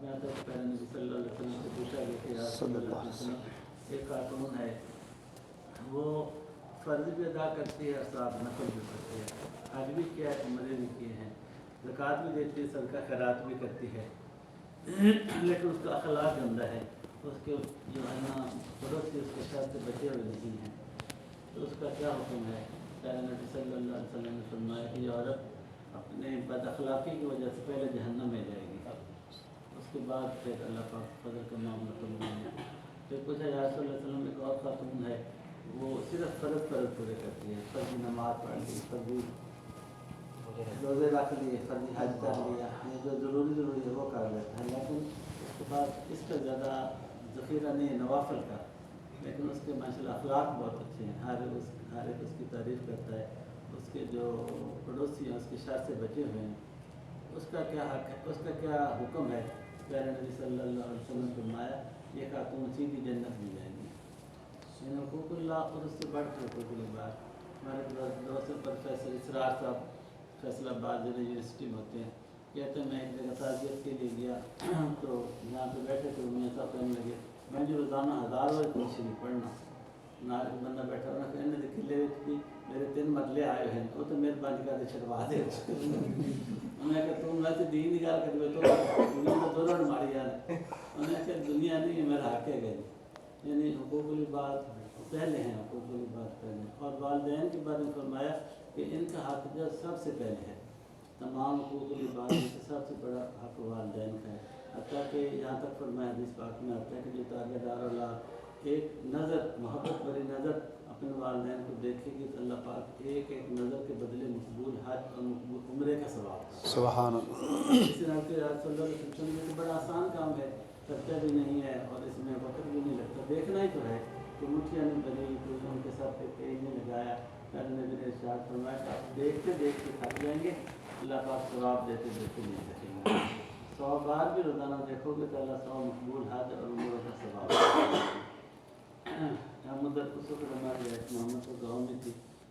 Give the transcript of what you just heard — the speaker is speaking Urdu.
یہاں تک پہلے نبی صلی اللہ علیہ وسلم سے پوچھا گیا کہ یا رسول اللہ علیہ وسلم ایک خاتون ہے وہ فرض بھی ادا کرتی ہے اور ساتھ نفل بھی کرتی ہے، حج بھی کیا ہے، عمرے بھی کیے ہیں، زکوٰۃ بھی دیتی ہے، صدقہ خیرات بھی کرتی ہے، لیکن اس کا اخلاق گندہ ہے، اس کے جو ہے نا پڑوسی اس کے شر سے بچے ہوئے نہیں ہیں، تو اس کا کیا حکم ہے؟ پہلے نبی صلی اللہ علیہ وسلم نے فرمایا کہ یہ عورت اپنے بد اخلاقی کی وجہ سے پہلے جہنم میں جائے گی، اس کے بعد پھر اللہ پاک فضل کا معاملہ قبول ہے۔ پھر پوچھا یا رسول اللہ علیہ وسلم ایک اور خاتون ہے وہ صرف فرض پورے کرتی ہے، فرضی نماز پڑھ لی، فرضی روزے رکھ لیے، فرضی حج کر لیا، یہ جو ضروری ہے وہ کر لیتا ہے، لیکن اس کے بعد اس کا زیادہ ذخیرہ نہیں ہے نوافل کا، لیکن اس کے ماشاء اللہ اخلاق بہت اچھے ہیں، ہر ایک اس کی تعریف کرتا ہے، اس کے جو پڑوسی ہیں اس کے شر سے بچے ہوئے ہیں، اس کا کیا حق ہے، اس کا کیا حکم ہے؟ پیارے نبی صلی اللہ علیہ وسلم نے فرمایا یہ خاتون سیدھی جنت میں جائیں گی۔ یعنی حقوق اللہ اور اس سے بڑھ کے حقوق العباد۔ ہمارے دوست پروفیسر اسرار صاحب فیصل آباد ضلع یونیورسٹی میں ہوتے ہیں، کہتے ہیں میں ایک جگہ تعزیت کے لیے گیا تو یہاں پہ بیٹھے تھے، میاں صاحب کہنے لگے میں جو روزانہ 1000 روز کوشش نہیں پڑھنا، نہ بندہ بیٹھا ہونا کہنے دے کھلے بھی میرے 3 مرلے آئے ہیں وہ تو مہربانی کر کے چھڑوا دے، انہیں کہ تم میں سے دین نکال کر دے تو دنیا کو دونوں ماری جانا، انہیں کہ دنیا نہیں ہے میرا حق ہے گئی، یعنی حقوق العباد پہلے ہیں، حقوق العباد پہلے، اور والدین کے بارے میں فرمایا کہ ان کا حق جو سب سے پہلے ہے، تمام حقوق العباد میں سے سب سے بڑا حق والدین کا ہے، حتیٰ کہ یہاں تک فرمایا حدیث پاک میں آتا ہے کہ جو تابع دار اللہ ایک نظر محبت بھری نظر اپنے والدین کو دیکھے گی تو اللہ پاک ایک نظر کے بدلے مقبول حج اور مقبول عمرے کا ثواب، سبحان اللہ۔ اس طرح کے صلی اللہ علیہ وسلم یہ بڑا آسان کام ہے، خرچہ بھی نہیں ہے اور اس میں وقت بھی نہیں لگتا، دیکھنا ہی تو ہے کہ مٹھیاں نہیں بنی، کوئی ان کے ساتھ پیج نہیں لگایا، پہلے نبی نے ارشاد فرمایا کہ آپ دیکھتے دیکھتے تھک جائیں گے، اللہ پاک ثواب دیتے دیتے نہیں تھکیں گے، 100 بار بھی روزانہ دیکھو گے تو اللہ 100 مقبول حج اور